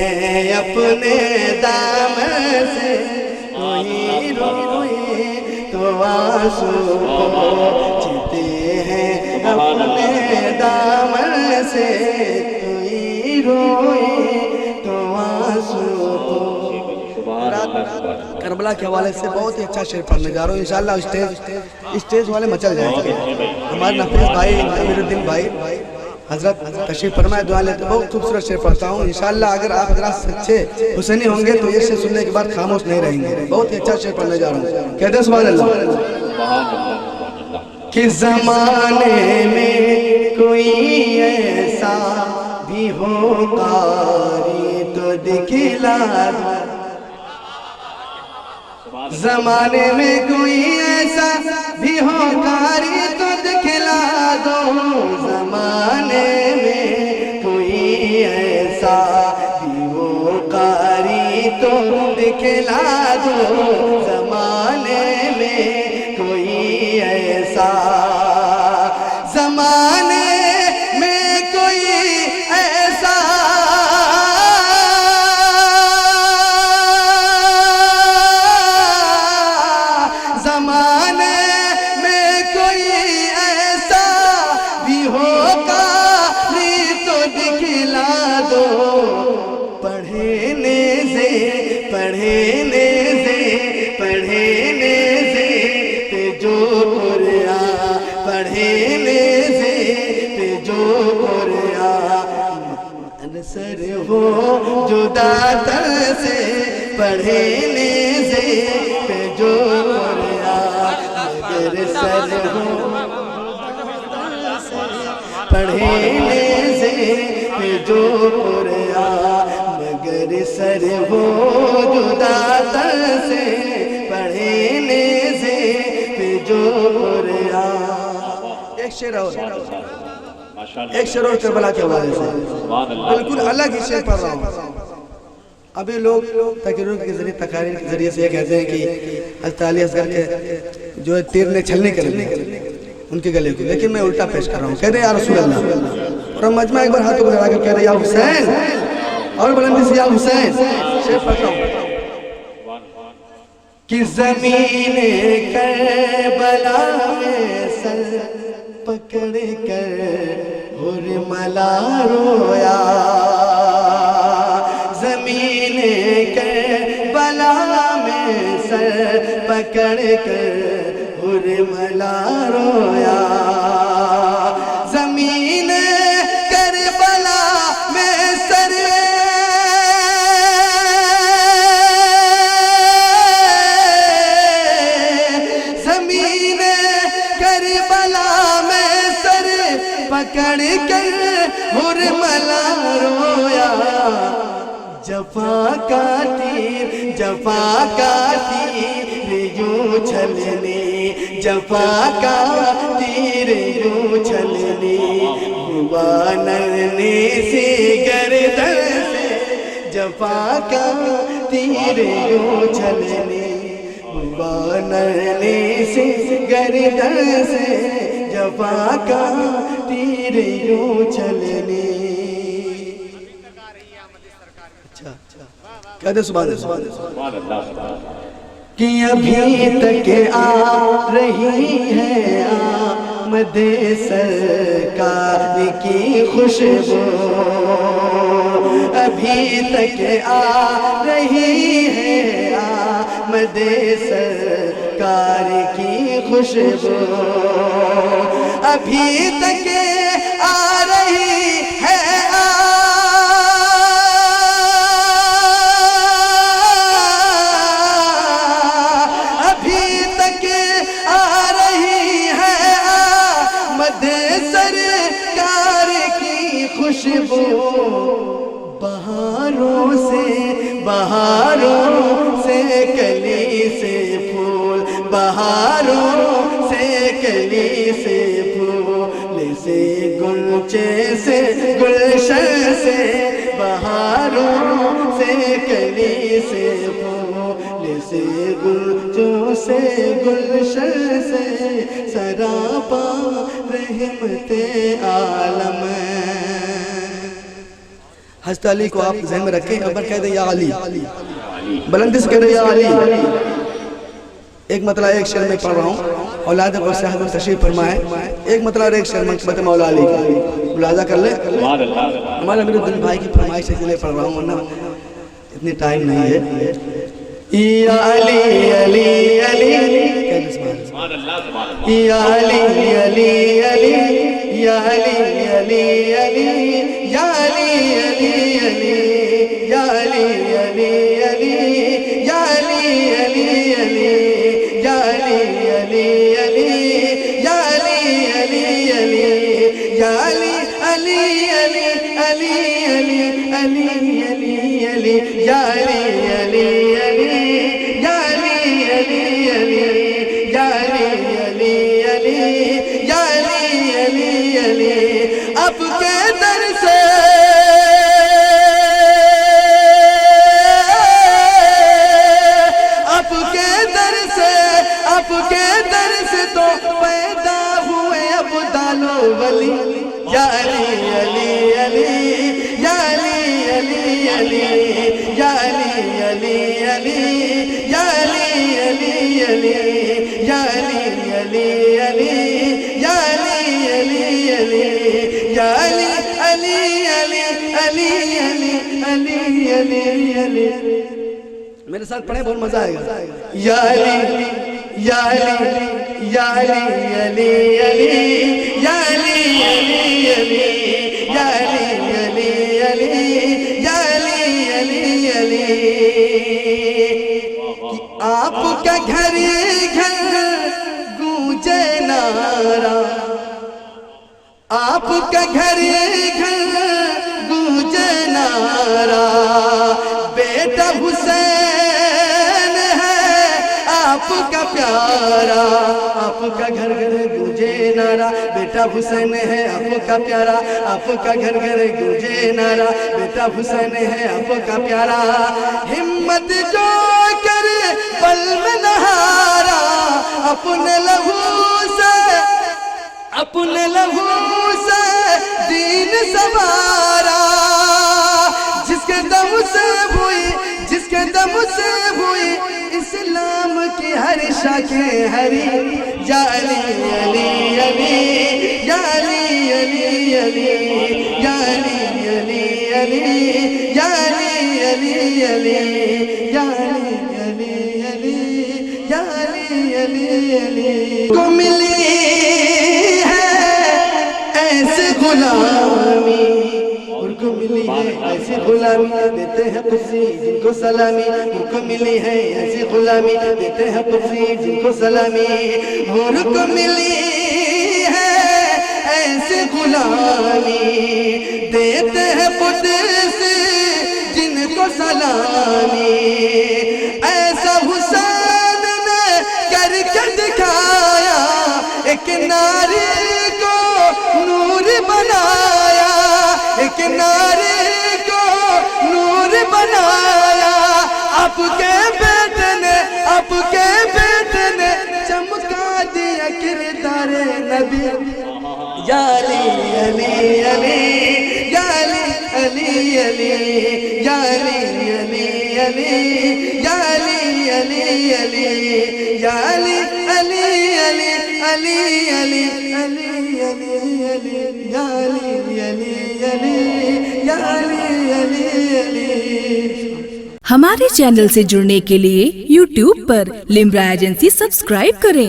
ہیں اپنے دامن سے، کوئی روئے تو آنسو پوچھتے ہیں اپنے دامن سے، کوئی روئے تو آنسو کربلا کے حوالے سے بہت ہی اچھا شعر پڑھنے جا رہا ہوں انشاءاللہ. اسٹیج والے مچل جائیں گے. ہمارے نفیس بھائی امیر الدین بھائی حضرت تشریف فرمائے، دعا لیتے. بہت خوبصورت شعر پڑھتا ہوں انشاءاللہ. اگر آپ حضرات سچے حسینی ہوں گے تو یہ شعر سننے کے بعد خاموش نہیں رہیں گے. بہت ہی اچھا شعر پڑھنے جا رہا ہوں. کہتے ہیں سبحان اللہ. کہ زمانے میں کوئی ایسا بھی ہو قاری تو دکھلا دو، زمانے میں کوئی ایسا بھی ہو قاری تو دکھلا دو، زمانے میں کوئی ایسا بھی ہو قاری تو دکھلا دو، زمانے میں کوئی ایسا، زمانے میں کوئی ایسا سر ہو جدا تر سے، پڑھنے سے پہ جو ریا، مگر سر ہو پڑھنے سے پہ جو ریا، مگر سر ہو جدا تر سے، پڑھنے سے پہ جو ریا. ایک شعر اور، ایک شعر اور کربلا کے حوالے سے بالکل الگ ہی شعر پڑھ رہا ہوں. ابھی لوگ تقریروں کے ذریعے، تقاریر کے ذریعے سے یہ کہتے ہیں کہ حضرت علی اصغر کے جو تیر نے چھلنی کر لی ان کے گلے کو، لیکن میں الٹا پیش کر رہا ہوں. کہتے ہیں یا رسول اللہ، اور ہم مجمع ایک بار ہاتھوں کو لڑا کر کہہ رہے ہیں یا حسین، اور بلندی سے یا حسین. شعر پڑھتا ہوں. کہ زمین کربلا میں سر پکڑ کر حرملا رویا، زمین کربلا میں سر پکڑ کر حرملا رویا، زمین کربلا میں سر پکڑ کر حرملا رویا، جفا کا تیر، جفا کا تیر یوں چھلنے، جفا کا تیر یوں چھلنے، ہوا نرنے سے گردن سے، جفا کا تیر یوں چھلنے، ہوا نرنے سے گردن سے، جفا کا تیر یوں چھلنے. کہتے سبحان اللہ. کہ ابھی تک آ رہی ہے آمد سرکار کی خوشبو، ابھی تک آ رہی ہے آمد سرکار کی خوشبو، ابھی تک آ رہی ہے ابھی تک آ رہی ہے آمد سرکار کی خوشبو، بہاروں سے کلی سے پھول، بہاروں سے کلی سے پھول سے گلچے سے گلشن سے، بہاروں سے کلی سے پھول سے گلچوں سے گلشن سے، سراپا رحمت عالم حضرت علی کو آپ ذہن میں رکھیں، ایک بار کہہ دیں یا علی، بلندی سے کہہ دیں یا علی۔ ایک مطلع ایک شعر میں پڑھ رہا ہوں، اولاد غوث اعظم تشریف فرمائے، ایک مطلع ایک شعر منقبت مولا علی کا ملاحظہ کر لیں۔ ہمارے امیر الدین بھائی کی فرمائش ہے، اس لیے پڑھ رہا ہوں، ورنہ اتنی ٹائم نہیں ہے۔ یا علی علی علی، یا علی علی علی، یا علی علی علی، یا علی علی علی، یا علی علی علی، یا علی علی علی، یا علی علی علی، یا علی علی علی، یا علی علی علی علی علی علی علی علی، یا علی علی علی، یا علی علی علی، یا علی علی علی، یا علی علی علی، اب کے در سے اب کے در سے تو پیدا ہوئے ابدال و ولی، یا علی علی علی، یا علی علی علی، یا علی علی علی، یا علی علی علی، یا علی علی علی، یا علی علی علی، یا علی علی علی علی علی علی علی۔ میرے ساتھ پڑھیں، بہت مزہ آئے گا۔ یا علی یا علی، یا علی علی علی، یا علی علی علی، یا علی علی علی، یا علی علی علی۔ آپ کا گھر گھر گونجے نعرہ، آپ کا گھر گھر گونجے نعرہ، بیٹا حسین ہے آپ کا پیارا، آپ کا گھر گھر گونجے نعرہ، بیٹا حسین ہے آپ کا پیارا، آپ کا گھر گھر گونجے نعرہ، بیٹا حسین ہے آپ کا پیارا، ہمت جو کر پل میں نہارا، اپنے لہو سے دین سوارا، جس کے دم سے ہوئی، جس کے دم سے ہوئی اسلام کی ہر شاخیں ہری، یا علی علی علی، یا علی علی علی، یا علی علی علی، یا علی علی علی، یا علی علی علی، یا علی علی علی۔ کو ملی ایسے غلامی، ان کو ملی ہے ایسی غلامی، دیتے ہیں قدسی جن کو سلامی، ان کو ملی ہے ایسی غلامی، دیتے ہیں قدسی جن کو سلامی، ان کو ملی ہے ایسی غلامی، دیتے ہیں قدسی جن کو سلامی، ایسا حسین نے کر کے دکھایا، ایک ناری نور بنایا، ایک ناری کو نور بنایا، آپ کے بیٹے نے، آپ کے بیٹے نے چمکا دیا کردار نبی، یا علی علی علی، یا علی علی علی، یا علی علی علی، یا علی علی علی، یا علی علی علی علی علی علی علی علی، یا علی علی علی، یا علی علی علی۔ ہمارے چینل سے جڑنے کے لیے YouTube پر لمبرا ایجنسی سبسکرائب کریں۔